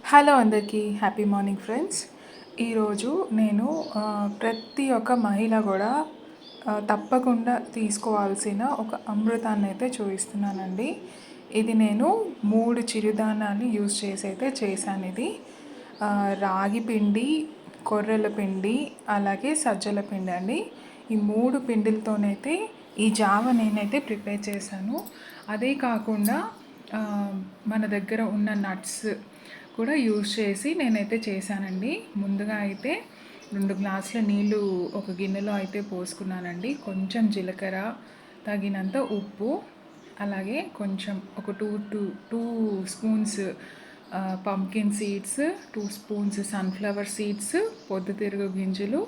Hello అందరికీ happy morning friends. ఈరోజు నేను ప్రతి ఒక్క మహిళ కూడా తప్పకుండా తీసుకోవాల్సిన ఒక అమృతాన్ని అయితే చూపిస్తున్నానండి. ఇది నేను 3 చిరుధాన్యాలు యూజ్ చేసి అయితే చేశాను. ఇది రాగి పిండి, కొర్రల పిండి, అలాగే సజ్జల పిండి అండి. ఈ 3 పిండిలతోనైతే ఈ జావ నేనైతే ప్రిపేర్ చేశాను. అదే కాకుండా మన దగ్గర ఉన్న నట్స్ కూడా యూజ్ చేసి నేనైతే చేశానండి. ముందుగా అయితే 2 గ్లాసుల నీళ్ళు ఒక గిన్నెలో అయితే పోసుకున్నానండి. కొంచెం జీలకర్ర, తగినంత ఉప్పు, అలాగే కొంచెం ఒక 2 spoons pumpkin seeds, 2 spoons sunflower seeds, పొద్దుతిరుగు గింజలు,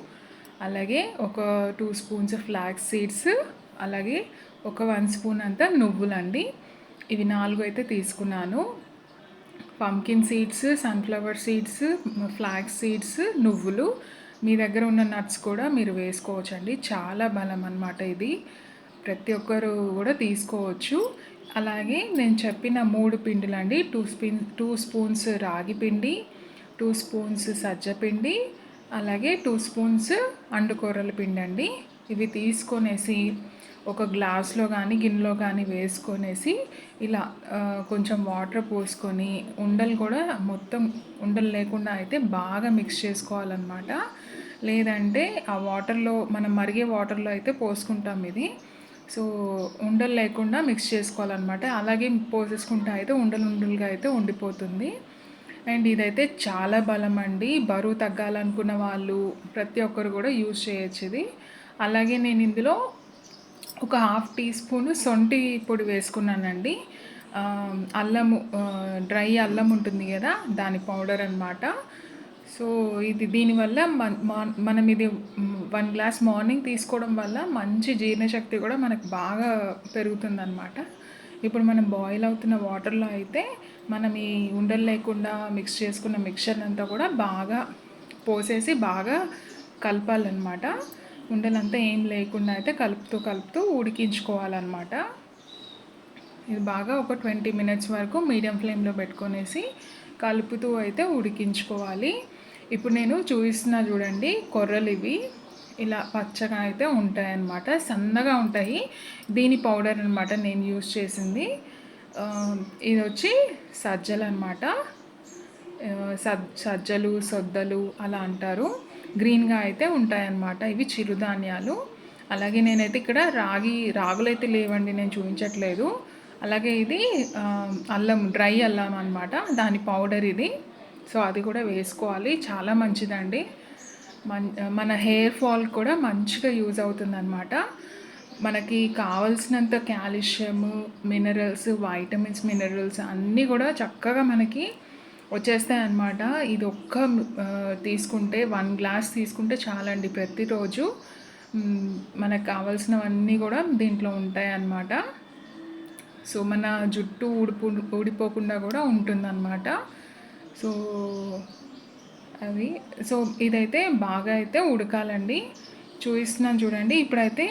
అలాగే ఒక 2 స్పూన్స్ ఫ్లాక్స్ సీడ్స్, అలాగే ఒక 1 స్పూన్ అంత నువ్వులండి. ఇవి 4 అయితే తీసుకున్నాను. Pumpkin seeds, sunflower seeds, flax seeds, నువ్వులు. మీ దగ్గర ఉన్న నట్స్ కూడా మీరు వేసుకోవచ్చండి. చాలా బలం అన్నమాట ఇది. ప్రతి ఒక్కరు కూడా తీసుకోవచ్చు. అలాగే నేను చెప్పిన 3 పిండిలండి. 2 స్పూన్స్ రాగి పిండి, 2 స్పూన్స్ సజ్జ పిండి, అలాగే 2 స్పూన్స్ అండుకొర్రల పిండి అండి. ఇవి తీసుకొనేసి ఒక గ్లాస్లో కానీ గిన్నెలో కానీ వేసుకొనేసి ఇలా కొంచెం వాటర్ పోసుకొని ఉండలు కూడా మొత్తం ఉండలు లేకుండా అయితే బాగా మిక్స్ చేసుకోవాలన్నమాట. లేదంటే ఆ వాటర్లో మనం మరిగే వాటర్లో అయితే పోసుకుంటాం ఇది. సో ఉండలు లేకుండా మిక్స్ చేసుకోవాలన్నమాట. అలాగే పోసేసుకుంటే అయితే ఉండలుగా అయితే ఉండిపోతుంది. అండ్ ఇదైతే చాలా బలం అండి. బరువు తగ్గాలనుకున్న వాళ్ళు ప్రతి ఒక్కరు కూడా యూజ్ చేయొచ్చు ఇది. అలాగే నేను ఇందులో ఒక 1/2 టీ స్పూను సొంటి పొడి వేసుకున్నానండి. అల్లము, డ్రై అల్లం ఉంటుంది కదా, దాని పౌడర్ అనమాట. సో ఇది దీనివల్ల మనం ఇది 1 గ్లాస్ మార్నింగ్ తీసుకోవడం వల్ల మంచి జీర్ణశక్తి కూడా మనకు బాగా పెరుగుతుందన్నమాట. ఇప్పుడు మనం బాయిల్ అవుతున్న వాటర్లో అయితే మనం ఈ ఉండలు లేకుండా మిక్స్ చేసుకున్న మిక్చర్ అంతా కూడా బాగా పోసేసి బాగా కలపాలన్నమాట. ఉండలంతా ఏం లేకుండా అయితే కలుపుతూ ఉడికించుకోవాలన్నమాట. ఇది బాగా ఒక 20 మినిట్స్ వరకు మీడియం ఫ్లేమ్లో పెట్టుకొనేసి కలుపుతూ అయితే ఉడికించుకోవాలి. ఇప్పుడు నేను చూపిస్తున్నా చూడండి, కొర్రలు ఇవి ఇలా పచ్చగా అయితే ఉంటాయన్నమాట, సన్నగా ఉంటాయి. దీని పౌడర్ అనమాట నేను యూజ్ చేసింది. ఇది వచ్చి సజ్జలు అనమాట. సజ్జలు, సొద్దలు అలా అంటారు. గ్రీన్గా అయితే ఉంటాయన్నమాట. ఇవి చిరుధాన్యాలు. అలాగే నేనైతే ఇక్కడ రాగులు అయితే లేవండి, నేను చూపించట్లేదు. అలాగే ఇది అల్లం, డ్రై అల్లం అనమాట, దాని పౌడర్ ఇది. సో అది కూడా వేసుకోవాలి. చాలా మంచిదండి. మన హెయిర్ ఫాల్ కూడా మంచిగా యూజ్ అవుతుందన్నమాట. మనకి కావలసినంత కాల్షియం, మినరల్స్, వైటమిన్స్, మినరల్స్ అన్నీ కూడా చక్కగా మనకి వచ్చేస్తాయి అన్నమాట. ఇది తీసుకుంటే 1 గ్లాస్ తీసుకుంటే చాలండి. ప్రతిరోజు మనకు కావాల్సినవన్నీ కూడా దీంట్లో ఉంటాయి అన్నమాట. సో మన జుట్టు ఊడిపోకుండా కూడా ఉంటుందన్నమాట. సో ఇదైతే బాగా అయితే ఉడకాలండి. చూపిస్తున్నాను చూడండి. ఇప్పుడైతే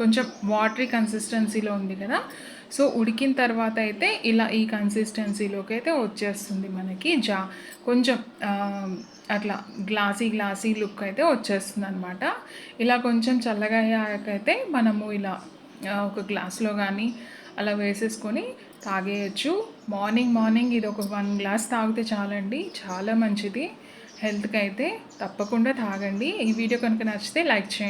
కొంచెం వాటరీ కన్సిస్టెన్సీలో ఉంది కదా. సో ఉడికిన తర్వాత అయితే ఇలా ఈ కన్సిస్టెన్సీలోకి అయితే వచ్చేస్తుంది మనకి. కొంచెం అట్లా గ్లాసీ లుక్ అయితే వచ్చేస్తుంది అనమాట. ఇలా కొంచెం చల్లగా అయ్యాకైతే మనము ఇలా ఒక గ్లాస్లో కానీ అలా వేసేసుకొని తాగేయచ్చు. మార్నింగ్ ఇది ఒక 1 గ్లాస్ తాగితే చాలండి. చాలా మంచిది హెల్త్కి అయితే. తప్పకుండా తాగండి. ఈ వీడియో కనుక నచ్చితే లైక్ చేయండి.